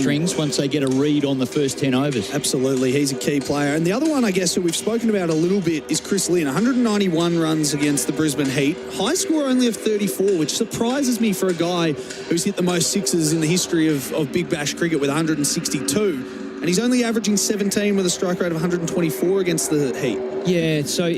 strings once they get a read on the first 10 overs. Absolutely, he's a key player. And the other one, I guess, who we've spoken about a little bit is Chris Lynn. 191 runs against the Brisbane Heat. High score only of 34, which surprises me for a guy who's hit the most sixes in the history of Big Bash cricket with 162. And he's only averaging 17 with a strike rate of 124 against the Heat. Yeah, so...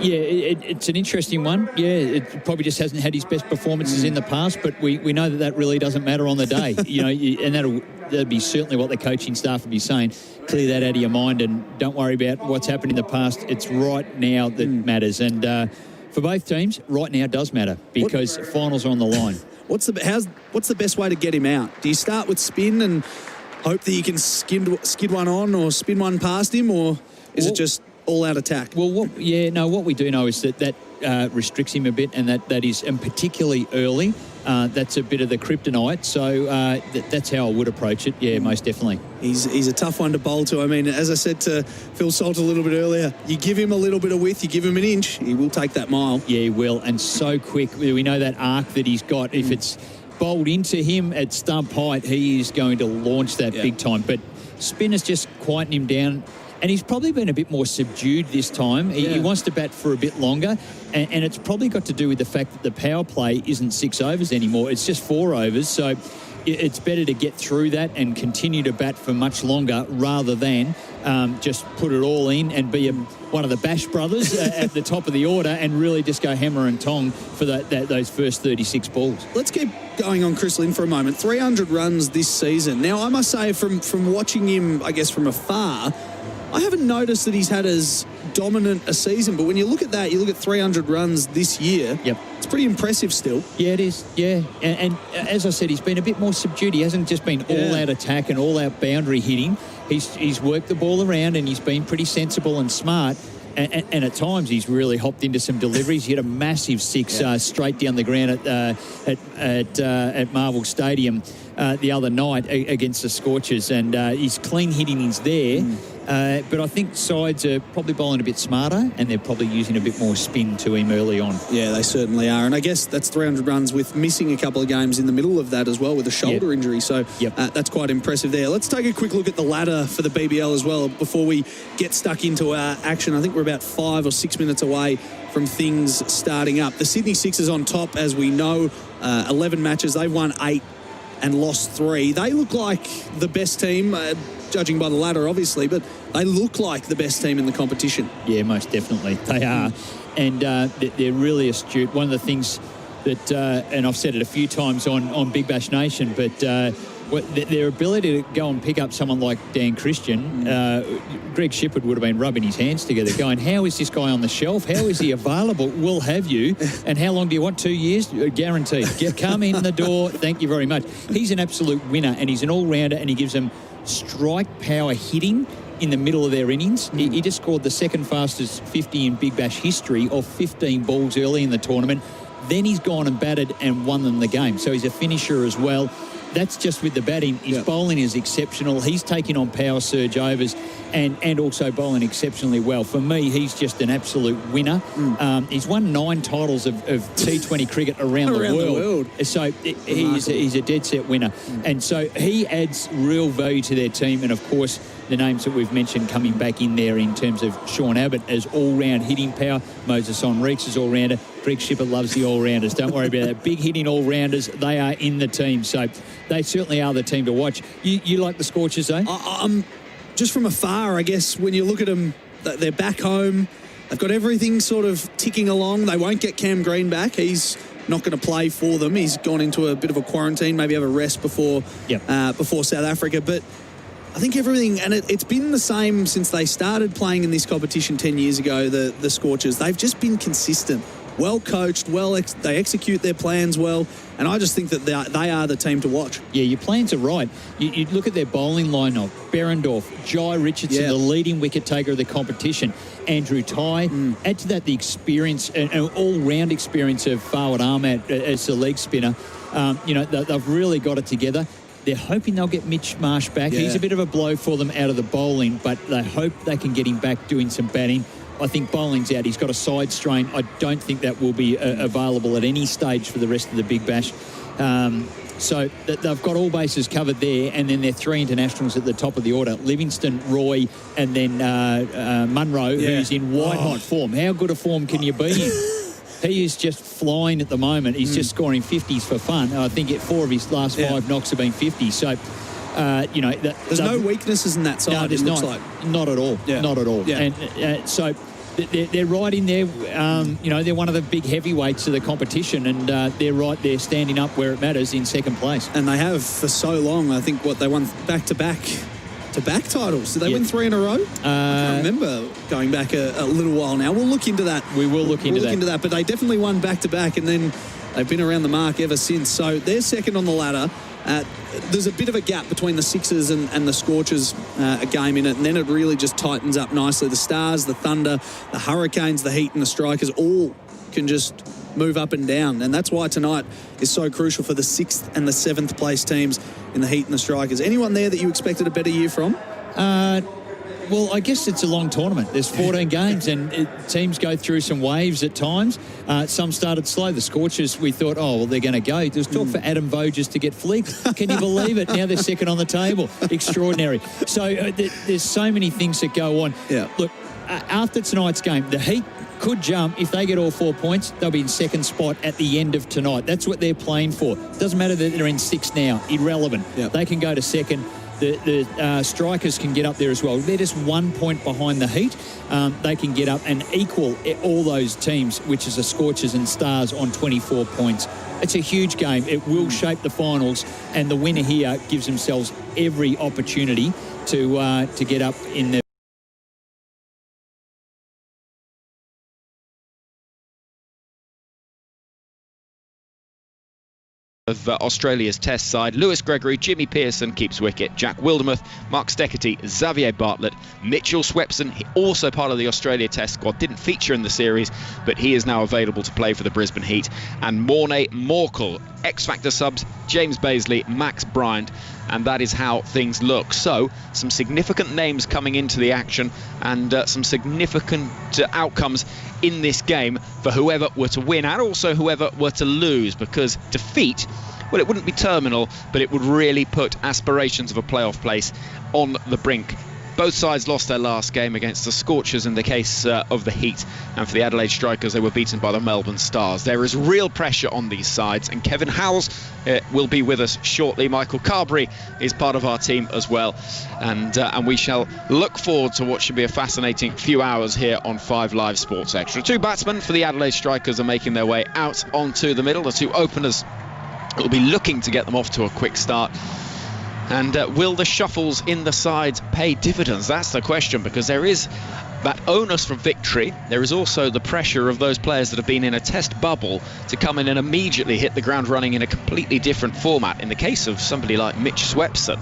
it's an interesting one. Yeah, it probably just hasn't had his best performances in the past, but we know that really doesn't matter on the day. And that'd be certainly what the coaching staff would be saying. Clear that out of your mind and don't worry about what's happened in the past. It's right now that matters. And for both teams, right now does matter because finals are on the line. What's the best way to get him out? Do you start with spin and hope that you can skid one on or spin one past him, or is it just all-out attack? Well, what we do know is that restricts him a bit, and that is, and particularly early, that's a bit of the kryptonite. So that's how I would approach it. Yeah, most definitely. He's a tough one to bowl to. I mean, as I said to Phil Salt a little bit earlier, you give him a little bit of width, you give him an inch, he will take that mile. Yeah, he will, and so quick. We know that arc that he's got. If it's bowled into him at stump height, he is going to launch that big time. But spin has just quietened him down. And he's probably been a bit more subdued this time. He wants to bat for a bit longer. And it's probably got to do with the fact that the power play isn't 6 overs anymore. It's just 4 overs. So it's better to get through that and continue to bat for much longer rather than just put it all in and be one of the Bash brothers at the top of the order and really just go hammer and tong for those first 36 balls. Let's keep going on Chris Lynn for a moment. 300 runs this season. Now, I must say, from watching him, I guess, from afar, I haven't noticed that he's had as dominant a season, but when you look at that, you look at 300 runs this year, it's pretty impressive still. Yeah, it is, yeah. And as I said, he's been a bit more subdued. He hasn't just been all-out attack and all-out boundary hitting. He's worked the ball around and he's been pretty sensible and smart. And at times he's really hopped into some deliveries. He had a massive 6 straight down the ground at Marvel Stadium the other night against the Scorchers, and his clean hitting is there. But I think sides are probably bowling a bit smarter and they're probably using a bit more spin to him early on. Yeah, they certainly are. And I guess that's 300 runs with missing a couple of games in the middle of that as well with a shoulder injury. So that's quite impressive there. Let's take a quick look at the ladder for the BBL as well before we get stuck into our action. I think we're about 5 or 6 minutes away from things starting up. The Sydney Sixers on top, as we know, 11 matches. They've won 8 and lost 3. They look like the best team, judging by the ladder, obviously, but they look like the best team in the competition. Yeah, most definitely. They are. And they're really astute. One of the things that, and I've said it a few times on Big Bash Nation, but their ability to go and pick up someone like Dan Christian, Greg Shippard would have been rubbing his hands together going, how is this guy on the shelf? How is he available? We'll have you. And how long do you want? 2 years? Guaranteed. Come in the door. Thank you very much. He's an absolute winner and he's an all-rounder and he gives them strike power hitting in the middle of their innings. He just scored the second fastest 50 in Big Bash history of 15 balls early in the tournament. Then he's gone and batted and won them the game. So he's a finisher as well. That's just with the batting. His bowling is exceptional. He's taking on power surge overs and also bowling exceptionally well. For me, he's just an absolute winner. He's won 9 titles of T20 cricket around the world. So he's a dead set winner. And so he adds real value to their team. And, of course, the names that we've mentioned coming back in there in terms of Sean Abbott as all-round hitting power, Moses Enriques as all-rounder, Greg Shippard loves the all-rounders. Don't worry about that. Big hitting all-rounders, they are in the team. So they certainly are the team to watch. You like the Scorchers, though? Just from afar, I guess, when you look at them, they're back home. They've got everything sort of ticking along. They won't get Cam Green back. He's not going to play for them. He's gone into a bit of a quarantine, maybe have a rest before South Africa. But I think everything, and it's been the same since they started playing in this competition 10 years ago, the Scorchers. They've just been consistent, well coached, they execute their plans well, and I just think that they are the team to watch. Yeah, your plans are right. You look at their bowling lineup: Berendorf, Jai Richardson, the leading wicket taker of the competition, Andrew Tye. Add to that the experience, an all-round experience of Fawad Ahmad as the leg spinner. They've really got it together. They're hoping they'll get Mitch Marsh back. He's a bit of a blow for them out of the bowling, but they hope they can get him back doing some batting. I think bowling's out. He's got a side strain. I don't think that will be available at any stage for the rest of the Big Bash. So they've got all bases covered there, and then their 3 internationals at the top of the order, Livingston, Roy, and then Munro, who's in white-hot form. How good a form can you be in? He is just flying at the moment. He's just scoring 50s for fun. I think 4 of his last 5 knocks have been 50s. So, there's no weaknesses in that side. No, there's not at all. Yeah. Not at all. Yeah. And so they're right in there. They're one of the big heavyweights of the competition, and they're right there standing up where it matters in second place. And they have for so long. I think they won back-to-back titles. Did they win 3 in a row? I can't remember, going back a little while now. We'll look into that. We will look into that. But they definitely won back-to-back, and then they've been around the mark ever since. So they're second on the ladder. There's a bit of a gap between the Sixers and the Scorchers, a game in it, and then it really just tightens up nicely. The Stars, the Thunder, the Hurricanes, the Heat and the Strikers all can just move up and down, and that's why tonight is so crucial for the 6th and the 7th place teams in the Heat and the Strikers. Anyone there that you expected a better year from? Well, I guess it's a long tournament. There's 14 games, and teams go through some waves at times. Some started slow. The Scorchers, we thought, they're going to go. There was talk for Adam Voges to get flicked. Can you believe it? Now they're second on the table. Extraordinary. So there's so many things that go on. Yeah. Look, after tonight's game, the Heat could jump. If they get all 4 points, they'll be in second spot at the end of tonight. That's what they're playing for. Doesn't matter that they're in 6th now. Irrelevant. Yep. They can go to second. The Strikers can get up there as well. They're just 1 point behind the Heat. They can get up and equal all those teams, which is the Scorchers and Stars, on 24 points. It's a huge game. It will shape the finals, and the winner here gives themselves every opportunity to get up in the of Australia's Test side. Lewis Gregory, Jimmy Pearson keeps wicket, Jack Wildermuth, Mark Steckety, Xavier Bartlett, Mitchell Swepson, also part of the Australia Test squad, didn't feature in the series, but he is now available to play for the Brisbane Heat, and Morne Morkel, X-Factor subs, James Bazley, Max Bryant, and that is how things look. So, some significant names coming into the action, and some significant outcomes in this game for whoever were to win, and also whoever were to lose, because defeat, well, it wouldn't be terminal, but it would really put aspirations of a playoff place on the brink. Both sides lost their last game against the Scorchers in the case of the Heat, and for the Adelaide Strikers, they were beaten by the Melbourne Stars. There is real pressure on these sides, and Kevin Howells will be with us shortly. Michael Carberry is part of our team as well, and we shall look forward to what should be a fascinating few hours here on 5 Live Sports Extra. 2 batsmen for the Adelaide Strikers are making their way out onto the middle. The 2 openers will be looking to get them off to a quick start. And will the shuffles in the sides pay dividends? That's the question, because there is that onus from victory. There is also the pressure of those players that have been in a test bubble to come in and immediately hit the ground running in a completely different format. In the case of somebody like Mitch Swepson,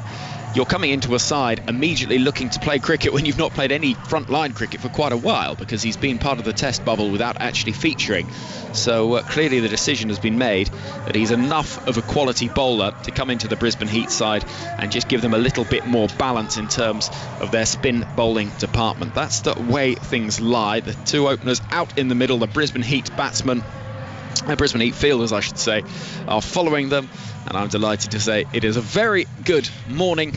you're coming into a side immediately looking to play cricket when you've not played any front-line cricket for quite a while, because he's been part of the test bubble without actually featuring. So clearly the decision has been made that he's enough of a quality bowler to come into the Brisbane Heat side and just give them a little bit more balance in terms of their spin bowling department. That's the way things lie. The 2 openers out in the middle, the Brisbane Heat batsmen, Brisbane Heat fielders, I should say, are following them, and I'm delighted to say it is a very good morning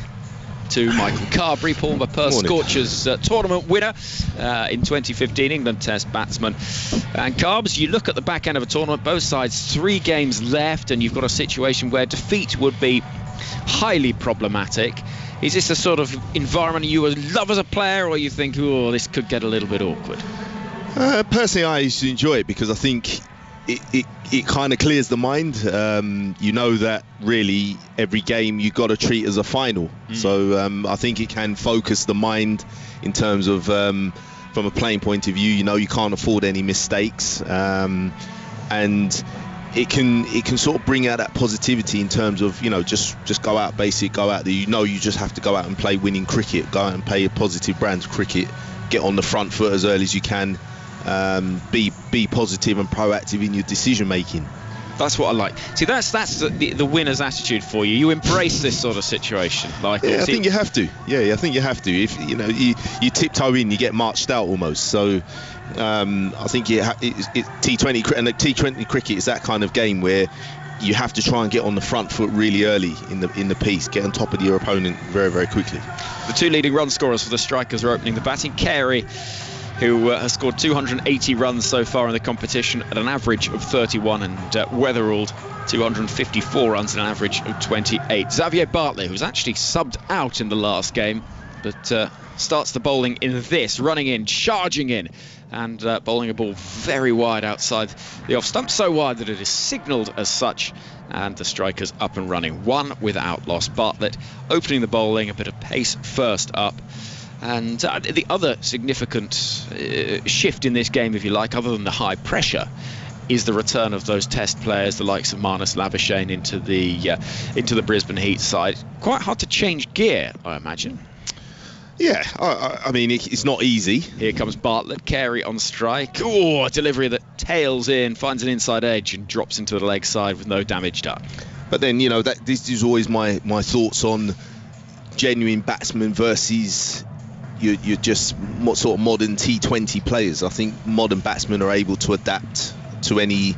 to Michael Carberry, former Perth Scorchers tournament winner in 2015, England Test batsman. And Carbs, you look at the back end of a tournament, both sides 3 games left, and you've got a situation where defeat would be highly problematic. Is this a sort of environment you would love as a player, or you think, oh, this could get a little bit awkward? Personally, I used to enjoy it, because I think it kind of clears the mind. You know that really every game you've got to treat as a final. So I think it can focus the mind in terms of from a playing point of view. You know, you can't afford any mistakes, and it can sort of bring out that positivity in terms of, you know, just go out basic, go out there. You know, you just have to go out and play winning cricket, go out and play a positive brand of cricket, get on the front foot as early as you can. Be positive and proactive in your decision making. That's what I like. See, that's the winner's attitude for you. You embrace this sort of situation. Like, yeah, I think you have to. Yeah, I think you have to. If you know you tiptoe in, you get marched out almost. So I think T20 and T20 cricket is that kind of game where you have to try and get on the front foot really early in the piece, get on top of your opponent very, very quickly. The two leading run scorers for the Strikers are opening the batting. Carey, who has scored 280 runs so far in the competition at an average of 31, and Weatherald 254 runs at an average of 28. Xavier Bartlett, who's actually subbed out in the last game, but starts the bowling in this, running in, charging in, and bowling a ball very wide outside the off stump, so wide that it is signalled as such, and the Strikers up and running, one without loss. Bartlett opening the bowling, a bit of pace first up. And the other significant shift in this game, if you like, other than the high pressure, is the return of those test players, the likes of Marnus Labuschagne into the Brisbane Heat side. Quite hard to change gear, I imagine. Yeah, I mean, it's not easy. Here comes Bartlett, Carey on strike. Oh, a delivery that tails in, finds an inside edge and drops into the leg side with no damage done. But then, you know, this is always my thoughts on genuine batsmen versus you're just sort of modern T20 players. I think modern batsmen are able to adapt to any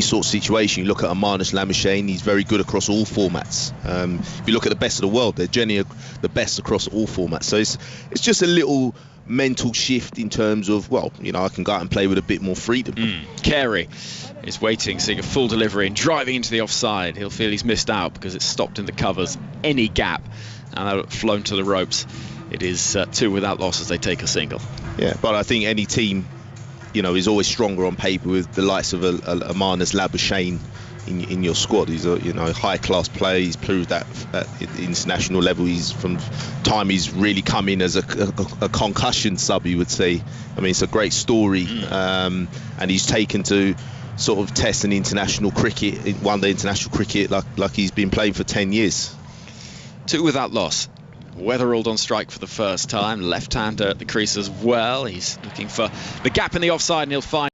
sort of situation. You look at Marnus Labuschagne, he's very good across all formats. If you look at the best of the world, they're generally the best across all formats. So it's just a little mental shift in terms of, well, you know, I can go out and play with a bit more freedom. Carey is waiting, seeing a full delivery and driving into the offside. He'll feel he's missed out because it's stopped in the covers. Any gap, and flown to the ropes. It is two without loss as they take a single. Yeah, but I think any team, you know, is always stronger on paper with the likes of a Marnus Labuschagne in your squad. He's a, you know, high-class player. He's proved that at the international level. He's really come in as a concussion sub, you would say. I mean, it's a great story, and he's taken to sort of test and international cricket, one-day international cricket, like he's been playing for 10 years. Two without loss. Weatherald on strike for the first time, left-hander at the crease as well. He's looking for the gap in the offside, and he'll find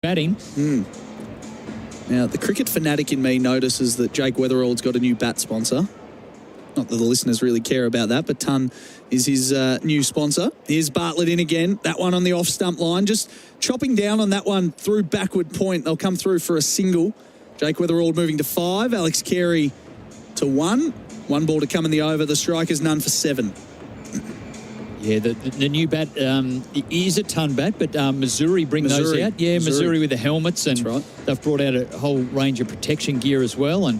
batting. Now, the cricket fanatic in me notices that Jake Weatherald's got a new bat sponsor. Not that the listeners really care about that, but Ton is his new sponsor. Here's Bartlett in again. That one on the off-stump line. Just chopping down on that one through backward point. They'll come through for a single. Jake Weatherald moving to 5. Alex Carey to 1. 1 ball to come in the over. The Strikers none for 7. Yeah, the new bat is a ton bat, but Missouri bring those out. Yeah, Missouri with the helmets, and right. They've brought out a whole range of protection gear as well, and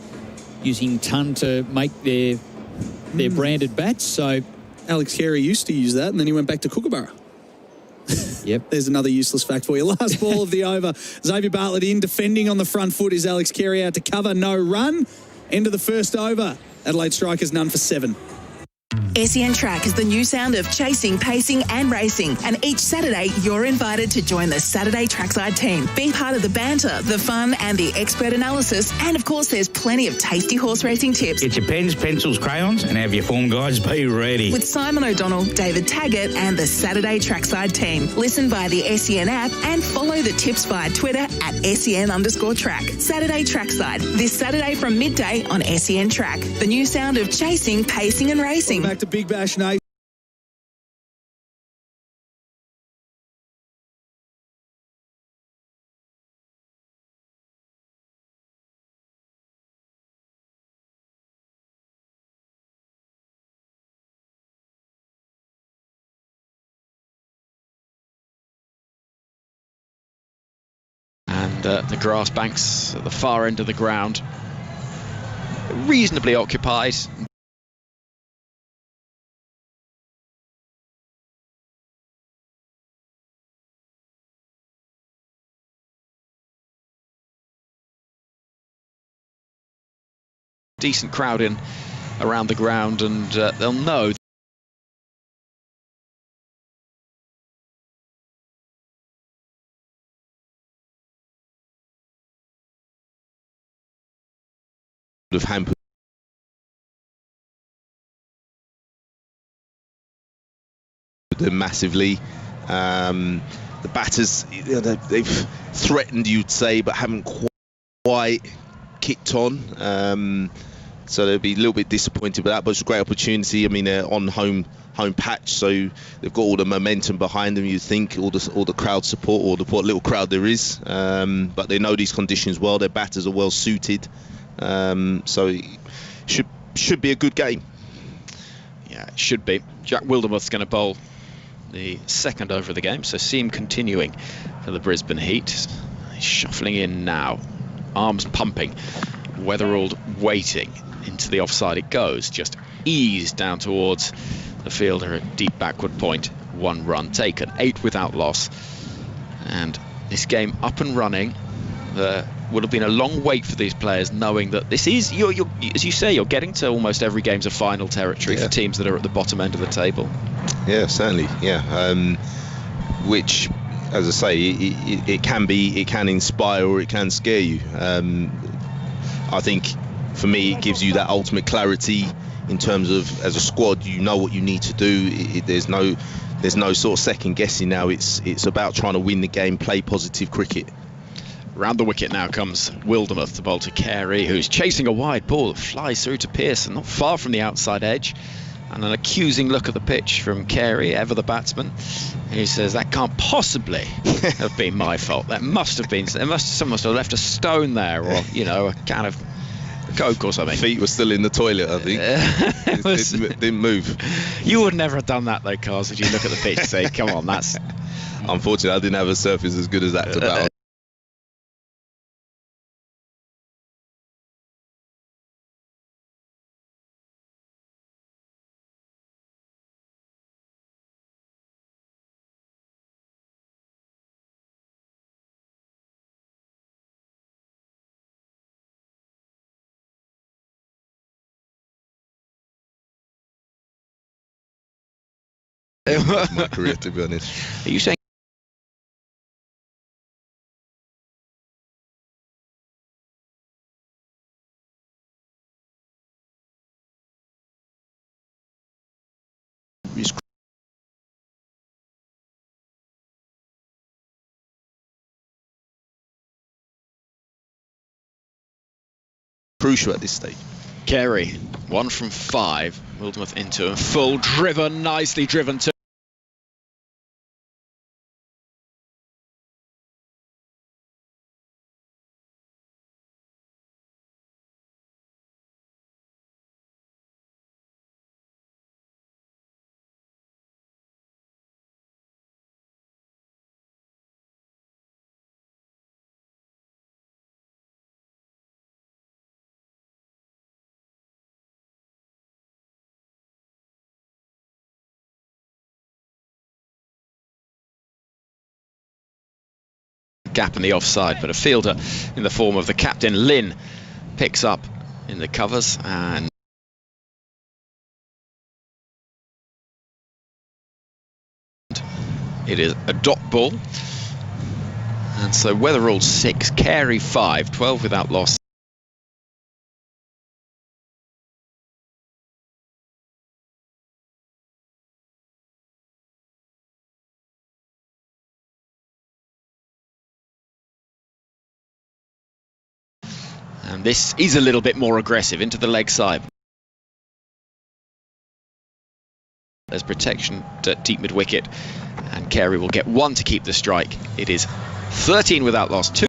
using ton to make their branded bats. So Alex Carey used to use that, and then he went back to Kookaburra. Yep. There's another useless fact for you. Last ball of the over. Xavier Bartlett in, defending on the front foot is Alex Carey out to cover. No run. End of the first over. Adelaide Strikers none for 7. SEN Track is the new sound of chasing, pacing and racing. And each Saturday, you're invited to join the Saturday Trackside team. Be part of the banter, the fun and the expert analysis. And of course, there's plenty of tasty horse racing tips. Get your pens, pencils, crayons and have your form guides be ready. With Simon O'Donnell, David Taggart and the Saturday Trackside team. Listen via the SEN app and follow the tips via Twitter at SEN_track. Saturday Trackside. This Saturday from midday on SEN Track. The new sound of chasing, pacing and racing. Back to Big Bash Nation. And the grass banks at the far end of the ground, reasonably occupied. Decent crowd in around the ground, and they'll know have hampered them massively. The batters, you know, they've threatened, you'd say, but haven't quite kicked on. So they'll be a little bit disappointed with that, but it's a great opportunity. I mean, they're on home patch, so they've got all the momentum behind them. You think all the crowd support, or what little crowd there is, but they know these conditions well. Their batters are well suited, so it should be a good game. Yeah, it should be. Jack Wildermuth's going to bowl the second over of the game, so see him continuing for the Brisbane Heat. He's shuffling in now, arms pumping. Weatherald waiting. Into the offside it goes, just eased down towards the fielder at deep backward point. 1 run taken, 8 without loss, and this game up and running. Would have been a long wait for these players, knowing that this is, you're as you say, you're getting to almost every game's a final territory for teams that are at the bottom end of the table. Yeah, certainly. Yeah, which, as I say, it can inspire or it can scare you. I think for me it gives you that ultimate clarity in terms of, as a squad, you know what you need to do. There's no sort of second guessing now. It's about trying to win the game, play positive cricket. Round the wicket now comes Wildermuth to bowl to Carey, who's chasing a wide ball that flies through to Pearson, not far from the outside edge. And an accusing look at the pitch from Carey, ever the batsman. He says, that can't possibly have been my fault. That must have been, someone must have left a stone there, or, you know, a can of Coke or something. Feet were still in the toilet, I think. It didn't move. You would never have done that though, Cars, if you look at the pitch and say, come on, that's... Unfortunately, I didn't have a surface as good as that to bat on. My career, to be honest. Are you saying It's crucial at this stage. Carey, 1 from 5. Wildermuth into and full, driven, nicely driven to. Gap in the offside, but a fielder in the form of the captain Lynn picks up in the covers, and it is a dot ball. And so Weatherall 6, Carey 5, 12 without loss. And this is a little bit more aggressive into the leg side. There's protection at deep mid-wicket, and Carey will get 1 to keep the strike. It is 13 without loss, 2.